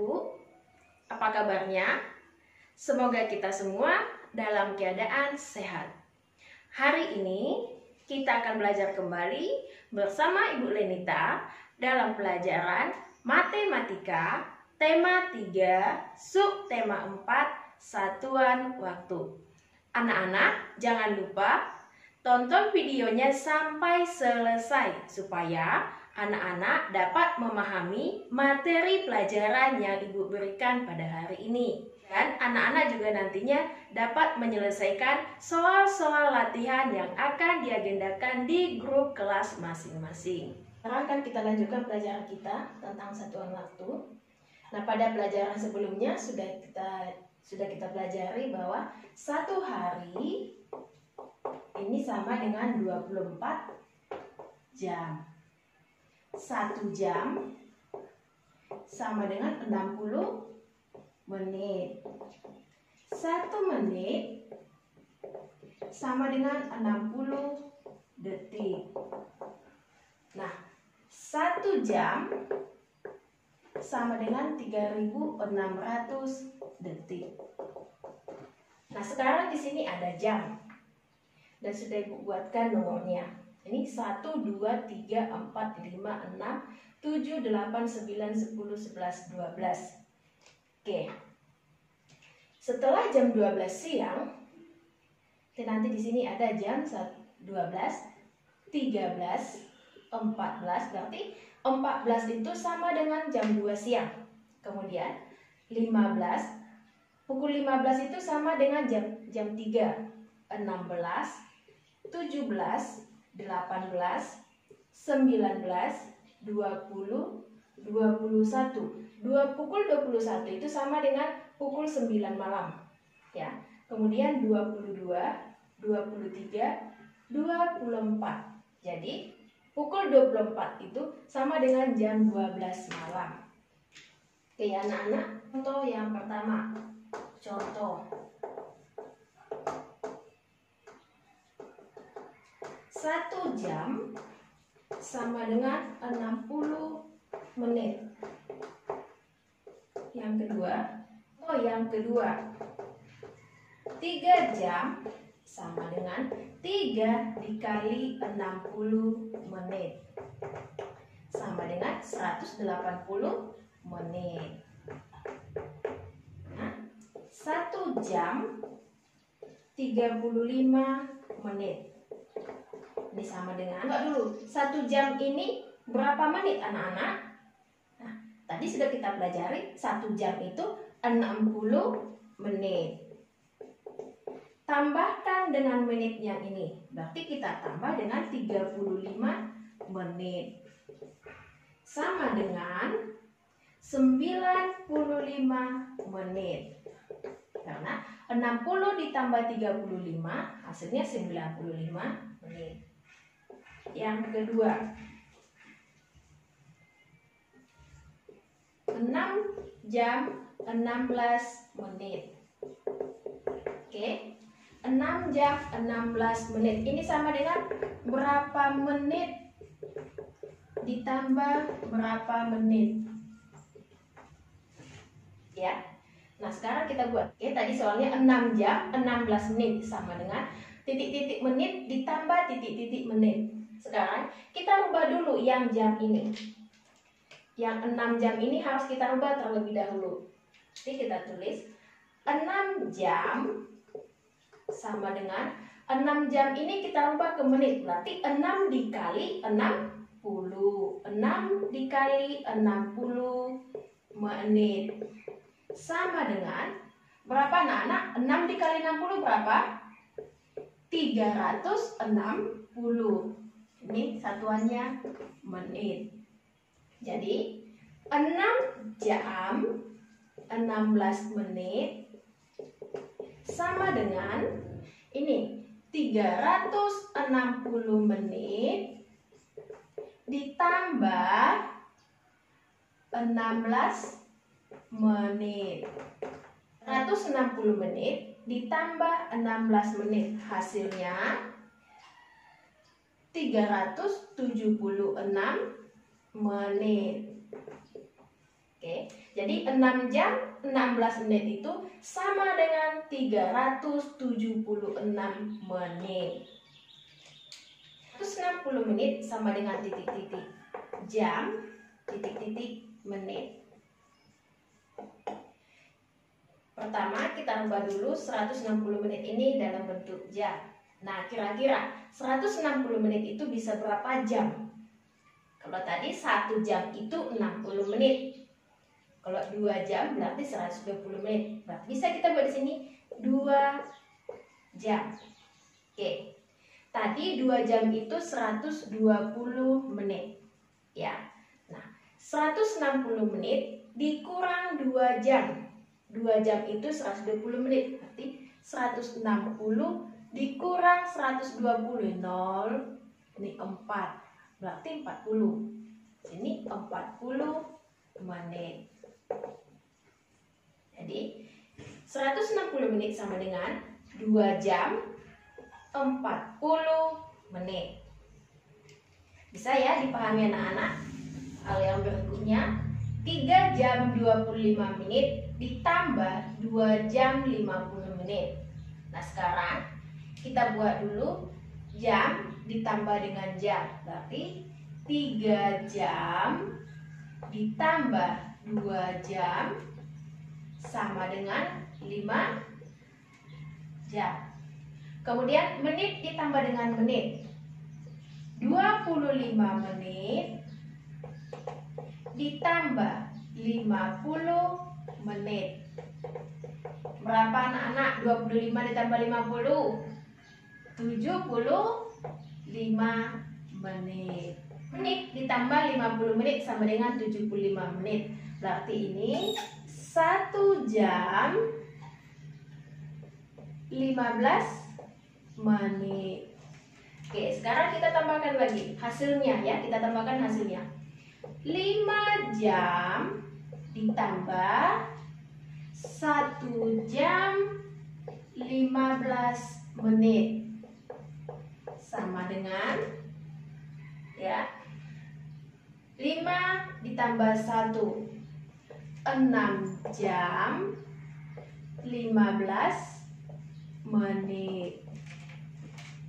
Ibu, apa kabarnya? Semoga kita semua dalam keadaan sehat. Hari ini kita akan belajar kembali bersama Ibu Lenita dalam pelajaran Matematika tema 3, subtema 4, satuan waktu. Anak-anak, jangan lupa tonton videonya sampai selesai supaya anak-anak dapat memahami materi pelajaran yang Ibu berikan pada hari ini. Dan anak-anak juga nantinya dapat menyelesaikan soal-soal latihan yang akan diagendakan di grup kelas masing-masing. Sekarang akan kita lanjutkan pelajaran kita tentang satuan waktu. Nah, pada pelajaran sebelumnya sudah kita pelajari bahwa satu hari ini sama dengan 24 jam. 1 jam sama dengan 60 menit. 1 menit sama dengan 60 detik. Nah, 1 jam sama dengan 3.600 detik. Nah, sekarang di sini ada jam. Dan sudah Ibu buatkan nomornya. Ini 1, 2, 3, 4, 5, 6, 7, 8, 9, 10, 11, 12. Oke. Setelah jam 12 siang, nanti di sini ada jam 12, 13, 14, berarti 14 itu sama dengan jam 2 siang. Kemudian 15, pukul 15 itu sama dengan jam 3, 16, 17, 18, 19, 20, 21. Pukul 21 itu sama dengan pukul 9 malam. Ya. Kemudian 22, 23, 24. Jadi pukul 24 itu sama dengan jam 12 malam. Oke ya anak-anak, contoh yang pertama. Contoh 1 jam sama dengan 60 menit. Yang kedua, 3 jam sama dengan 3 dikali 60 menit sama dengan 180 menit. Nah, 1 jam 35 menit. Ini sama dengan, dulu 1 jam ini berapa menit anak-anak? Nah, tadi sudah kita pelajari 1 jam itu 60 menit. Tambahkan dengan menit yang ini. Berarti kita tambah dengan 35 menit. Sama dengan 95 menit. Karena 60 ditambah 35 hasilnya 95 menit. Yang kedua, 6 jam 16 menit. Oke. 6 jam 16 menit. Ini sama dengan berapa menit ditambah berapa menit. Ya. Nah, sekarang kita buat. Oke, tadi soalnya 6 jam 16 menit sama dengan titik-titik menit ditambah titik-titik menit. Sekarang kita rubah dulu yang jam ini. Yang 6 jam ini harus kita rubah terlebih dahulu. Jadi kita tulis 6 jam sama dengan 6 jam ini kita rubah ke menit. Berarti 6 dikali 60. 6 dikali 60 menit. Sama dengan berapa anak-anak? 6 dikali 60 berapa? 360. Ini satuannya menit. Jadi 6 jam 16 menit sama dengan ini 360 menit ditambah 16 menit. 160 menit ditambah 16 menit hasilnya 376 menit. Oke, Jadi 6 jam 16 menit itu sama dengan 376 menit. 160 menit sama dengan titik-titik jam, titik-titik menit. Pertama kita rubah dulu 160 menit ini dalam bentuk jam. Nah, kira-kira 160 menit itu bisa berapa jam? Kalau tadi 1 jam itu 60 menit. Kalau 2 jam berarti 120 menit. Berarti bisa kita buat di sini 2 jam. Oke. Tadi 2 jam itu 120 menit. Ya. Nah, 160 menit dikurang 2 jam. 2 jam itu 120 menit. Berarti 160 dikurang 120. 0. Ini 4. Berarti 40. Ini 40 menit. Jadi 160 menit sama dengan 2 jam 40 menit. Bisa ya dipahami anak-anak? Hal yang berikutnya, 3 jam 25 menit ditambah 2 jam 50 menit. Nah, sekarang kita buat dulu jam ditambah dengan jam. Berarti 3 jam ditambah 2 jam sama dengan 5 jam. Kemudian menit ditambah dengan menit. 25 menit ditambah 50 menit. Berapa anak-anak? 25 ditambah 50? 75 menit. Menit ditambah 50 menit sama dengan 75 menit. Berarti ini 1 jam 15 menit. Oke, sekarang kita tambahkan lagi hasilnya ya. Kita tambahkan hasilnya. 5 jam ditambah 1 jam 15 menit sama dengan ya 5 ditambah 1 6 jam 15 menit.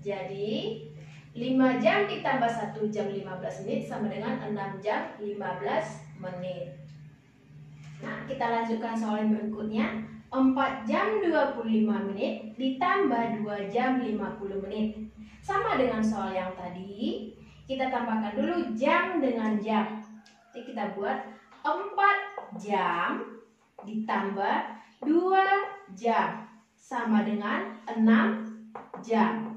Jadi 5 jam ditambah 1 jam 15 menit sama dengan 6 jam 15 menit. Nah, kita lanjutkan soal yang berikutnya. 4 jam 25 menit ditambah 2 jam 50 menit. Sama dengan soal yang tadi, kita tambahkan dulu jam dengan jam. Jadi kita buat 4 jam ditambah 2 jam sama dengan 6 jam.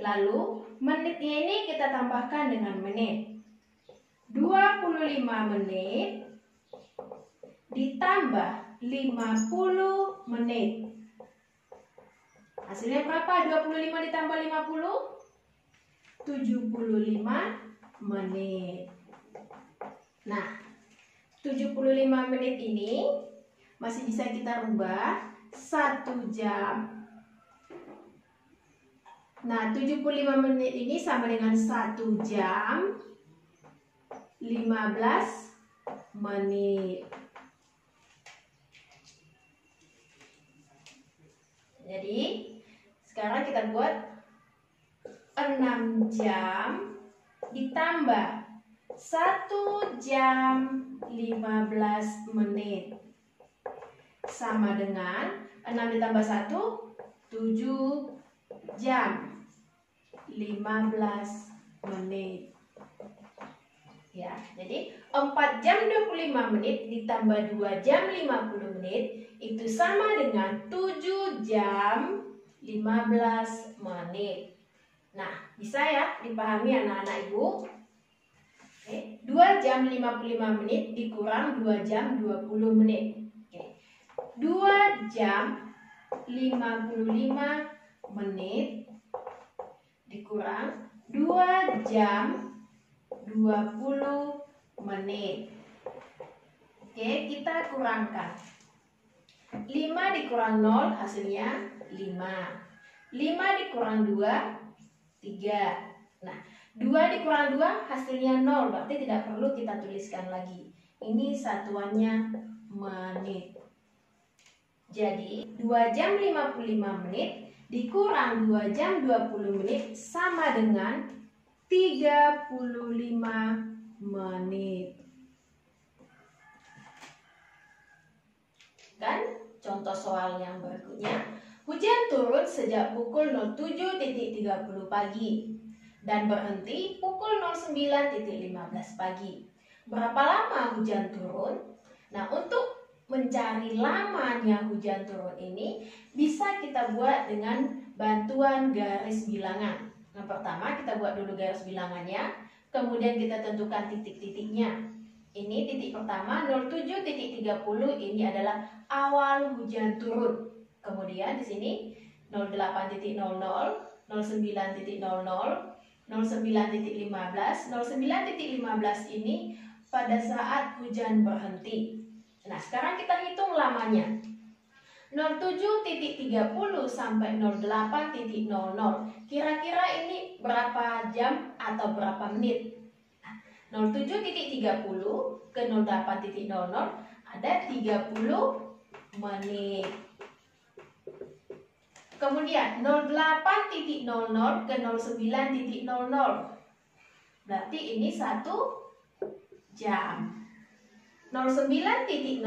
Lalu menitnya ini kita tambahkan dengan menit. 25 menit ditambah 50 menit. Hasilnya berapa? 25 ditambah 50? 75 menit. Nah, 75 menit ini masih bisa kita rubah 1 jam. Nah, 75 menit ini sama dengan 1 jam 15 menit. Jadi, sekarang kita buat 6 jam ditambah 1 jam 15 menit. Sama dengan 6 ditambah 1, 7 jam 15 menit. Ya, jadi 4 jam 25 menit ditambah 2 jam 50 menit itu sama dengan 7 jam 15 menit. Nah, bisa ya dipahami anak-anak ibu? Oke, 2 jam 55 menit dikurang 2 jam 20 menit. Oke. 2 jam 55 menit dikurang 2 jam 20 menit. Oke, kita kurangkan. 5 dikurang 0 hasilnya 5. 5 dikurang 2, 3. Nah, 2 dikurang 2 hasilnya 0. Berarti tidak perlu kita tuliskan lagi. Ini satuannya menit. Jadi 2 jam 55 menit dikurang 2 jam 20 menit sama dengan 35 menit. Kan contoh soal yang berikutnya, hujan turun sejak pukul 07.30 pagi dan berhenti pukul 09.15 pagi. Berapa lama hujan turun? Nah, untuk mencari lamanya hujan turun ini bisa kita buat dengan bantuan garis bilangan. Yang pertama kita buat dulu garis bilangannya, kemudian kita tentukan titik-titiknya. Ini titik pertama 07.30 ini adalah awal hujan turun. Kemudian di sini 08.00, 09.00, 09.15, 09.15 ini pada saat hujan berhenti. Nah, sekarang kita hitung lamanya. 07.30 sampai 08.00. Kira-kira ini berapa jam atau berapa menit? 07.30 ke 08.00 ada 30 menit. Kemudian 08.00 ke 09.00 berarti ini 1 jam. 09.00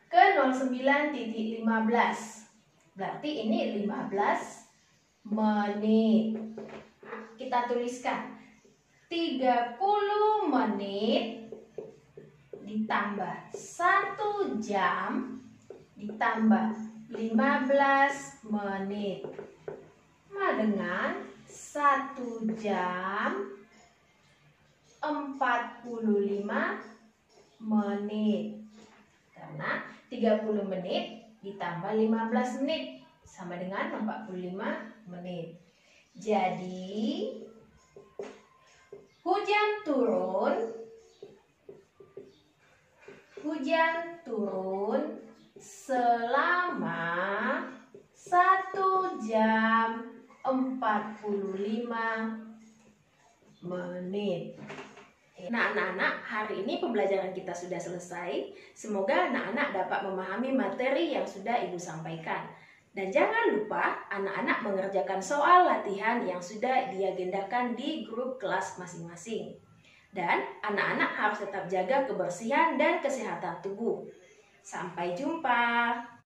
ke 09.15 berarti ini 15 menit. Kita tuliskan 30 menit ditambah 1 jam ditambah 15 menit sama dengan 1 jam 45 menit. Karena 30 menit ditambah 15 menit sama dengan 45 menit. Jadi hujan turun selama 1 jam 45 menit. Nah, anak-anak, hari ini pembelajaran kita sudah selesai. Semoga anak-anak dapat memahami materi yang sudah Ibu sampaikan. Dan jangan lupa anak-anak mengerjakan soal latihan yang sudah diagendakan di grup kelas masing-masing. Dan anak-anak harus tetap jaga kebersihan dan kesehatan tubuh. Sampai jumpa.